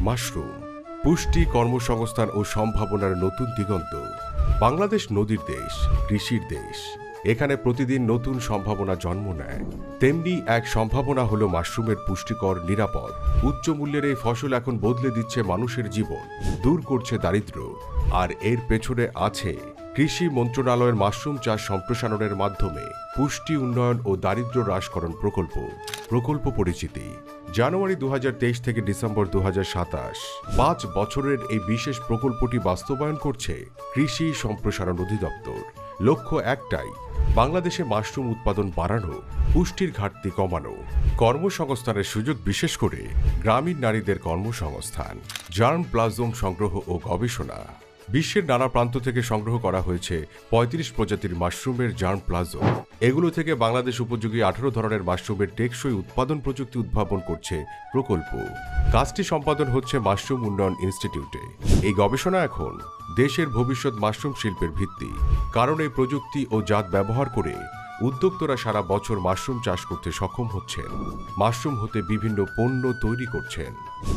Mushroom পুষ্টি, কর্মসংস্থান ও সম্ভাবনার নতুন দিগন্ত। বাংলাদেশ নদীর দেশ, কৃষির দেশ। এখানে প্রতিদিন নতুন সম্ভাবনা জন্ম নেয়। তেমনি এক সম্ভাবনা হলো মাশরুমের পুষ্টিকর, নিরাপদ, উচ্চ মূল্যের এই ফসল এখন বদলে দিচ্ছে মানুষের জীবন, দূর করছে দারিদ্র্য। আর এর পেছনে আছে কৃষি মন্ত্রণালয়ের মাশরুম চাষ সম্প্রসারণের মাধ্যমে পুষ্টি উন্নয়ন ও দারিদ্র্য হ্রাসকরণ প্রকল্প পরিচিতি। জানুয়ারি 2023 থেকে ডিসেম্বর 2027, 5 বছরের এই বিশেষ প্রকল্পটি বাস্তবায়ন করছে কৃষি সম্প্রসারণ অধিদপ্তর। লক্ষ্য একটাই, বাংলাদেশে মাশরুম উৎপাদন বাড়ানো, পুষ্টির ঘাটতি কমানো, কর্মসংস্থানের সুযোগ, বিশেষ করে গ্রামীণ নারীদের কর্মসংস্থান। জার্ম প্লাজম সংগ্রহ ও গবেষণা। বিশ্বের নানা প্রান্ত থেকে সংগ্রহ করা হয়েছে 35 প্রজাতির মাশরুমের জার্ম প্লাজম। এগুলো থেকে বাংলাদেশ উপযোগী 18 ধরনের মাশরুমের টেকসই উৎপাদন প্রযুক্তি উদ্ভাবন করছে প্রকল্প। কাজটি সম্পাদন হচ্ছে মাশরুম উন্নয়ন ইনস্টিটিউটে। এই গবেষণা এখন দেশের ভবিষ্যৎ মাশরুম শিল্পের ভিত্তি, কারণ এই প্রযুক্তি ও জাত ব্যবহার করে উদ্যোক্তারা সারা বছর মাশরুম চাষ করতে সক্ষম হচ্ছেন, মাশরুম হতে বিভিন্ন পণ্য তৈরি করছেন।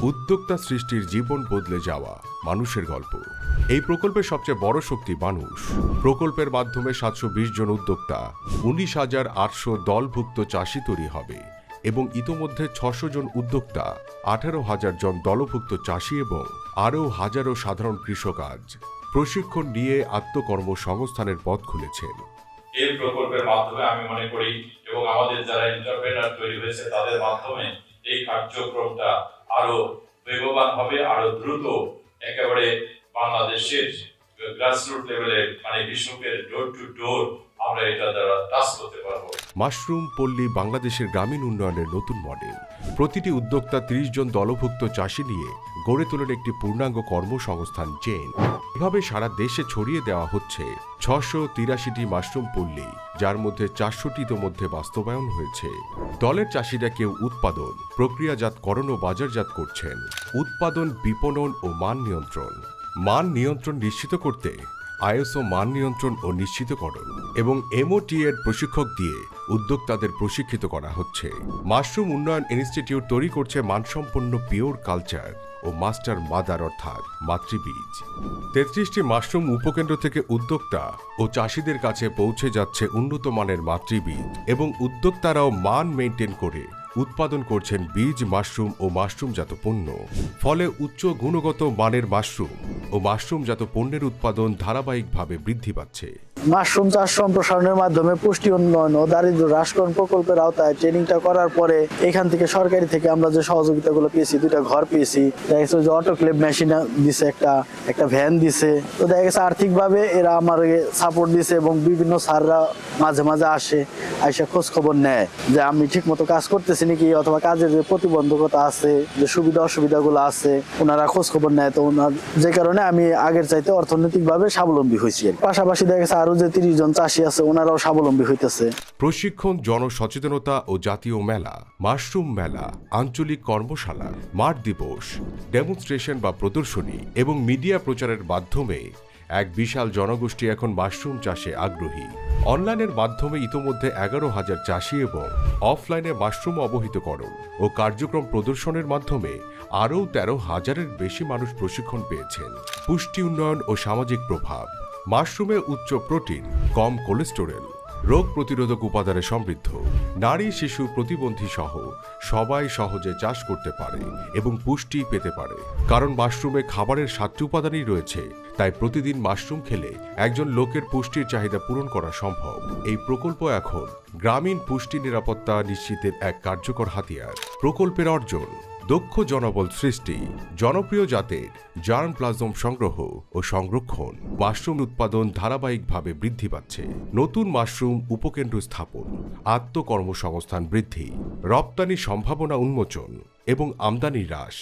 উদ্যোক্তা সৃষ্টির জীবন বদলে যাওয়া মানুষের গল্প। এই প্রকল্পের সবচেয়ে বড় শক্তি মানুষ। প্রকল্পের মাধ্যমে 720 জন উদ্যোক্তা, 19,800 দলভুক্ত চাষি তৈরি হবে এবং ইতোমধ্যে 600 জন উদ্যোক্তা, 18,000 জন দলভুক্ত চাষি এবং আরও হাজারো সাধারণ কৃষক আজ প্রশিক্ষণ নিয়ে আত্মকর্মসংস্থানের পথ খুলেছেন। এই প্রকল্পের মাধ্যমে আমি মনে করি এবং আমাদের যারা এন্টারপ্রেনার তৈরি হয়েছে তাদের মাধ্যমে এই কার্যক্রমটা আরো বেগবান হবে, আরো দ্রুত একেবারে বাংলাদেশের গ্রাসরুট লেভেলে, মানে কৃষকের ডোর টু ডোর আমরা এটা দ্বারা টাচ করতে পারবো। মাশরুম পল্লী বাংলাদেশের গ্রামীণ উন্নয়নের নতুন মডেল। প্রতিটি উদ্যোক্তা 30 জন দলভুক্ত চাষি নিয়ে গড়ে তোলেন একটি পূর্ণাঙ্গ কর্মসংস্থান চেইন। এভাবে সারা দেশে ছড়িয়ে দেওয়া হচ্ছে 683টি মাশরুম পল্লী, যার মধ্যে 400টি ইতোমধ্যে বাস্তবায়ন হয়েছে। দলের চাষিরা কেউ উৎপাদন, প্রক্রিয়াজাতকরণ ও বাজারজাত করছেন। উৎপাদন, বিপণন ও মান নিয়ন্ত্রণ নিশ্চিত করতে ISO মান নিয়ন্ত্রণ ও নিশ্চিতকরণ এবং MOT এর প্রশিক্ষক দিয়ে উদ্যোক্তাদের প্রশিক্ষিত করা হচ্ছে। মাশরুম উন্নয়ন ইনস্টিটিউট তৈরি করছে মানসম্পন্ন পিওর কালচার ও মাস্টার মাদার অর্থাৎ মাতৃবীজ। 33টি মাশরুম উপকেন্দ্র থেকে উদ্যোক্তা ও চাষিদের কাছে পৌঁছে যাচ্ছে উন্নত মানের মাতৃবীজ এবং উদ্যোক্তারাও মান মেইনটেইন করে উৎপাদন করছেন বীজ, মাশরুম ও মাশরুমজাত পণ্য। ফলে উচ্চ গুণগত মানের মাশরুম ও মাশরুমজাত পণ্যের উৎপাদন ধারাবাহিকভাবে বৃদ্ধি পাচ্ছে। মাশরুম চাষ সম্প্রসারণের মাধ্যমে পুষ্টি উন্নয়ন ও দারিদ্র্য হ্রাসকরণ প্রকল্পের আওতায় ট্রেনিংটা করার পরে এখান থেকে সরকারি থেকে আমরা যে সহযোগিতাগুলো পেয়েছি, 2টা ঘর পেয়েছি, দেখা গেছে যে অটোক্লেভ মেশিন দিছে, একটা ভ্যান দিছে। তো দেখা গেছে আর্থিকভাবে এরা আমার সাপোর্ট দিছে এবং বিভিন্ন স্যাররা মাঝে মাঝে আইসা খোঁজ খবর নেয় যে আমি ঠিক মতো কাজ করতেছি নাকি, অথবা কাজের যে প্রতিবন্ধকতা আছে, যে সুবিধা অসুবিধাগুলো আছে, ওনারা খোঁজ খবর নেয়। তো যে কারণে আমি আগের চাইতে অর্থনৈতিকভাবে স্বাবলম্বী হয়েছি। পাশাপাশি দেখা গেছে আরো যে 30 জন চাষি আছে, ওনারাও স্বাবলম্বী হইতেছে। প্রশিক্ষণ, জনসচেতনতা ও জাতীয় মেলা, মাশরুম মেলা, আঞ্চলিক কর্মশালা, মাঠ দিবস, ডেমনস্ট্রেশন বা প্রদর্শনী এবং মিডিয়া প্রচারের মাধ্যমে এক বিশাল জনগোষ্ঠী এখন মাশরুম চাষে আগ্রহী। অনলাইনের মাধ্যমে ইতোমধ্যে 11,000 চাষি এবং অফলাইনে মাশরুম অবহিতকরণ ও কার্যক্রম প্রদর্শনের মাধ্যমে আরও 13,000-এর বেশি মানুষ প্রশিক্ষণ পেয়েছেন। পুষ্টি উন্নয়ন ও সামাজিক প্রভাব। মাশরুমে উচ্চ প্রোটিন, কম কোলেস্টেরল, রোগ প্রতিরোধক উপাদানে সমৃদ্ধ, নারী শিশু প্রতিবন্ধী সহ সবাই সহজে চাষ করতে পারে এবং পুষ্টি পেতে পারে। কারণ মাশরুমে খাবারের 7টি উপাদানই রয়েছে, তাই প্রতিদিন মাশরুম খেলে একজন লোকের পুষ্টির চাহিদা পূরণ করা সম্ভব। এই প্রকল্প এখন গ্রামীণ পুষ্টি নিরাপত্তা নিশ্চিতের এক কার্যকর হাতিয়ার। প্রকল্পের অর্জন: দক্ষ জনবল সৃষ্টি, জনপ্রিয় জাতের জার্ম প্লাজম সংগ্রহ ও সংরক্ষণ, মাশরুম উৎপাদন ধারাবাহিকভাবে বৃদ্ধি পাচ্ছে, নতুন মাশরুম উপকেন্দ্র স্থাপন, আত্মকর্মসংস্থান বৃদ্ধি, রপ্তানি সম্ভাবনা উন্মোচন এবং আমদানি হ্রাস।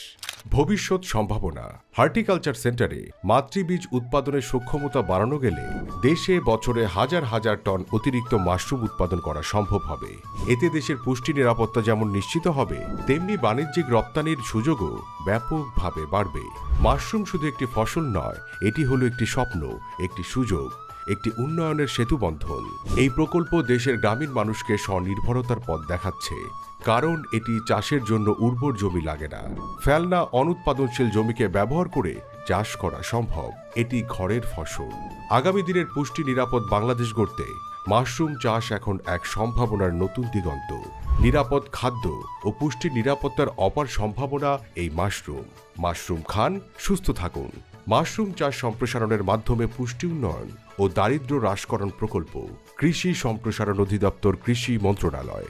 ভবিষ্যৎ সম্ভাবনা: হর্টিকালচার সেন্টারে মাতৃবীজ উৎপাদনের সক্ষমতা বাড়ানো গেলে দেশে বছরে হাজার হাজার টন অতিরিক্ত মাশরুম উৎপাদন করা সম্ভব হবে। এতে দেশের পুষ্টি নিরাপত্তা যেমন নিশ্চিত হবে, তেমনি বাণিজ্যিক রপ্তানির সুযোগও ব্যাপকভাবে বাড়বে। মাশরুম শুধু একটি ফসল নয়, এটি হলো একটি স্বপ্ন, একটি সুযোগ, একটি উন্নয়নের সেতুবন্ধন। এই প্রকল্প দেশের গ্রামীণ মানুষকে স্বনির্ভরতার পথ দেখাচ্ছে, কারণ এটি চাষের জন্য উর্বর জমি লাগে না। ফেলনা অনুৎপাদনশীল জমিকে ব্যবহার করে চাষ করা সম্ভব। এটি ঘরের ফসল। আগামী দিনের পুষ্টি নিরাপদ বাংলাদেশ গড়তে মাশরুম চাষ এখন এক সম্ভাবনার নতুন দিগন্ত। নিরাপদ খাদ্য ও পুষ্টি নিরাপত্তার অপার সম্ভাবনা এই মাশরুম। মাশরুম খান, সুস্থ থাকুন। মাশরুম চাষ সম্প্রসারণের মাধ্যমে পুষ্টি উন্নয়ন ও দারিদ্র্য হ্রাসকরণ প্রকল্প, কৃষি সম্প্রসারণ অধিদপ্তর, কৃষি মন্ত্রণালয়।